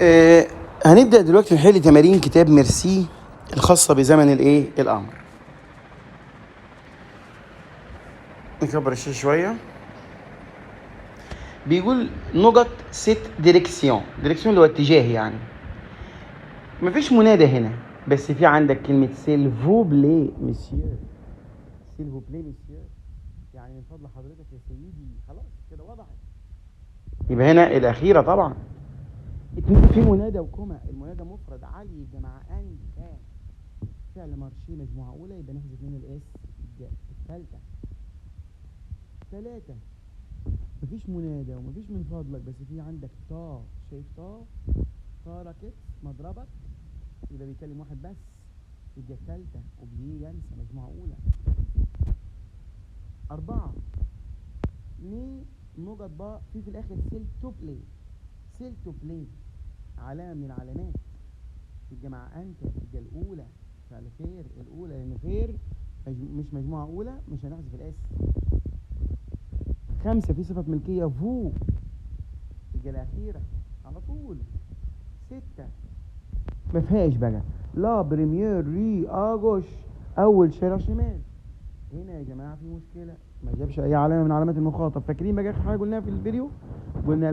آه هنبدأ دلوقتي نحل تمارين كتاب ميرسي الخاصة بزمن الأمر. نكبر الشاشة شوية. بيقول نقط ست ديريكسيون اللي هو اتجاه، يعني مفيش منادى هنا، بس في عندك كلمة سيلفو بلي مسيو، سيلفو بلي مسيو، يعني من فضل حضرتك يا سيدي. خلاص كده وضحت. يبقى هنا الأخيرة طبعا. اتنين في منادى وكما، المنادى مفرد علي جمع أنت، فعل مارشي مجموعة أولى، يبقى نحذف من الإس الثالثة. ثلاثة مفيش منادى ومفيش من فضلك، بس في عندك طا، شايف طا راكت مضربك، يبقى بيكلم واحد بس، يبقى الثالثة. وبليه ينسى مجموعة أولى. أربعة ني نقط باء في الآخر سيل تو بلاي علامة من العلامات، يبقى مع أنت يبقى الأولى فعل خير الأولى، لأن خير مش مجموعة أولى، مش هنحذف الإس. خمسة في صفة ملكية فو، يبقى الأخيرة على طول. ستة ما فيهاش بقى لا بريمير ري اجوش اول شارع شمال. هنا يا جماعه في مشكله، ما جابش اي علامه من علامات المخاطب. فاكرين بقى اخر حاجه قلناها في الفيديو؟ قلنا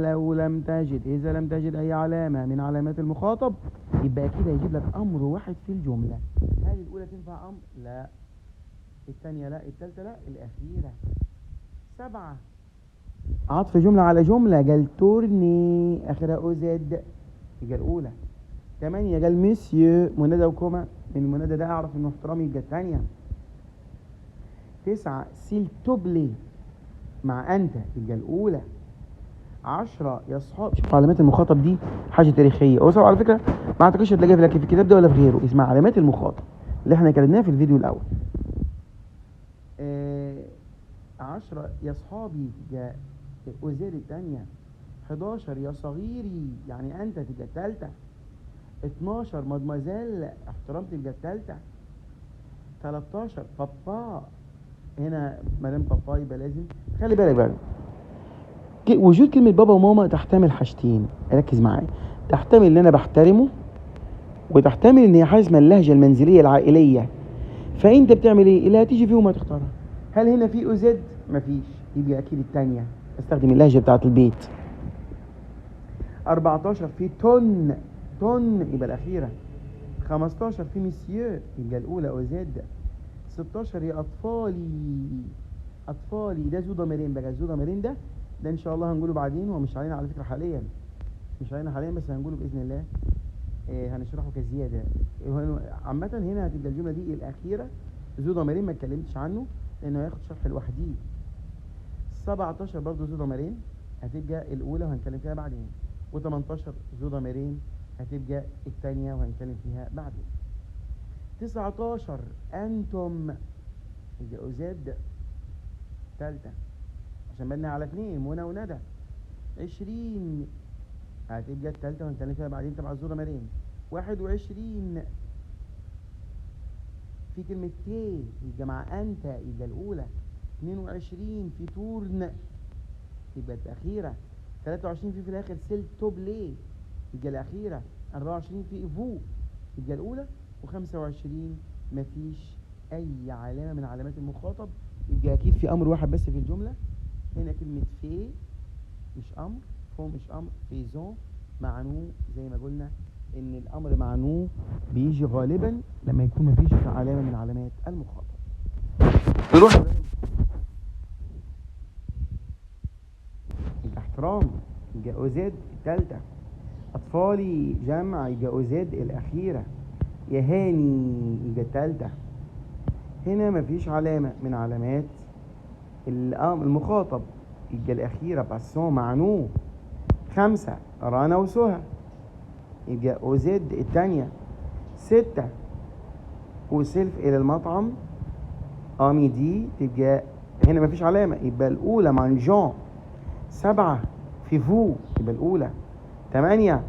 اذا لم تجد اي علامه من علامات المخاطب، يبقى اكيد هيجيب لك امر واحد في الجمله. هل الاولى تنفع امر؟ لا. الثانيه لا. الثالثه لا. الاخيره. سبعة عطف جمله على جمله، قال تورني اخرها او زد، يبقى الاولى. 8 قال مسيو منادى وكما، من المنادى ده اعرف انه احترامي، يبقى الثانيه. 9 سيل توبلي مع انت، يبقى الاولى. 10 يا اصحاب. شوف علامات المخاطب دي حاجه تاريخيه، هو على فكره ما اعتقدش هتلاقيها في الكتاب ده ولا في غيره، اسمها علامات المخاطب اللي احنا كلمناها في الفيديو الاول. 10 يا اصحابي تبقى اوزير الثانيه. 11 يا صغيري يعني انت، تبقى الثالثه. 12 مدمزيل احترام، تبقى الثالثه. 13 بابا، هنا مدام بابا يبقى لازم خلي بالك بقى وجود كلمة بابا وماما تحتمل حاجتين، ركز معايا. تحتمل ان انا بحترمه، وتحتمل ان هي حاجة اسمها اللهجة المنزلية العائلية. فانت بتعمل ايه؟ اللي هتيجي فيهم هتختارها. هل هنا في اوزد؟ مفيش، يبقى اكيد الثانية، استخدم اللهجة بتاعت البيت. 14 في تون يبقى الاخيرة. 15 في مسيو، يبقى الاولى اوزد. 16 يا اطفالي ده ذو ضميرين بقى. ذو ضميرين ده ان شاء الله هنقوله بعدين، ومش علينا على فكره حاليا، مش علينا حاليا، بس هنقوله باذن الله. هنشرحه كزياده. عامه هنا هتبقى الجمله دي الاخيره ذو ضميرين، ما اتكلمتش عنه لانه هياخد شرح لوحده. 17 برضه ذو ضميرين، هتبقى الاولى وهنتكلم فيها بعدين. و18 ذو ضميرين، هتبقى الثانيه وهنتكلم فيها بعدين. 19 انتم، يبقى أزاد ثالثة عشان بدنا على 2 منى وندى. 20 هتبقى الثالثة وهنتكلم فيها بعدين تبع الذو ضميرين. 21 في كلمة تي، يبقى مع أنت، يبقى الأولى. 22 في تورن، يبقى الأخيرة. 23 في الآخر سيل توبلي، يبقى الأخيرة. 24 في إيفو، يبقى الأولى. و25 مفيش أي علامة من علامات المخاطب، يبقى أكيد في أمر واحد بس في الجملة. هنا كلمة في مش أمر، فو مش أمر، فيزون معنوه، زي ما قلنا إن الأمر معنوه بيجي غالبا لما يكون مفيش علامة من علامات المخاطب. نروح الاحترام، يبقى أوزاد الثالثة. أطفالي جمع، يبقى أوزاد الأخيرة. يا هاني، يبقى الثالثة. هنا مفيش علامة من علامات المخاطب، يبقى الأخيرة باسون معنوه. 5 رنا وسهى، يبقى أوزد الثانية. 6 وسلف إلى المطعم دي، تبقى هنا مفيش علامة، يبقى الأولى مع جون. 7 في فو، يبقى الأولى. 8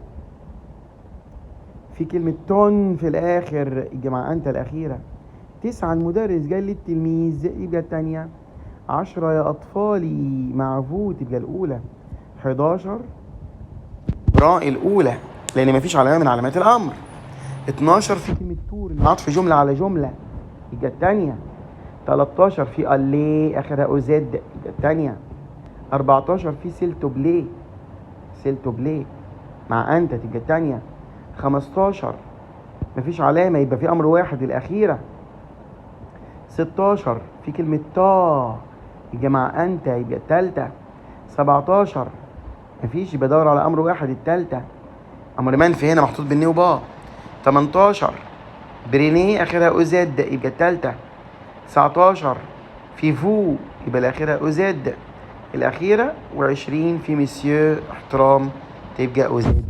في كلمة تون في الآخر، يبقى مع أنت الأخيرة. 9 المدرس قال للتلميذ، يبقى الثانية. 10 يا أطفالي مع فو، تبقى الأولى. 11 براء الأولى، لان مفيش علامه من علامات الامر. 12 في كلمه تور، عطف جمله على جمله، يبقى الثانيه. 13 في اللي اخرها او زد، يبقى الثانيه. 14 في سيلتو بلي، سيلتو بلي مع انت، تبقى الثانيه. 15 مفيش علامه، يبقى في امر واحد، الاخيره. 16 في كلمه تا، يبقى مع انت، يبقى الثالثه. 17 مفيش، يبقى دور على امر واحد، الثالثه. امر منفي هنا محطوط بالني وبا. 18 بريني اخرها او زد، يبقى الثالثه. 19 في فو، يبقى الاخيره او زد الاخيره. و20 في مسيو احترام، تبقى او زد.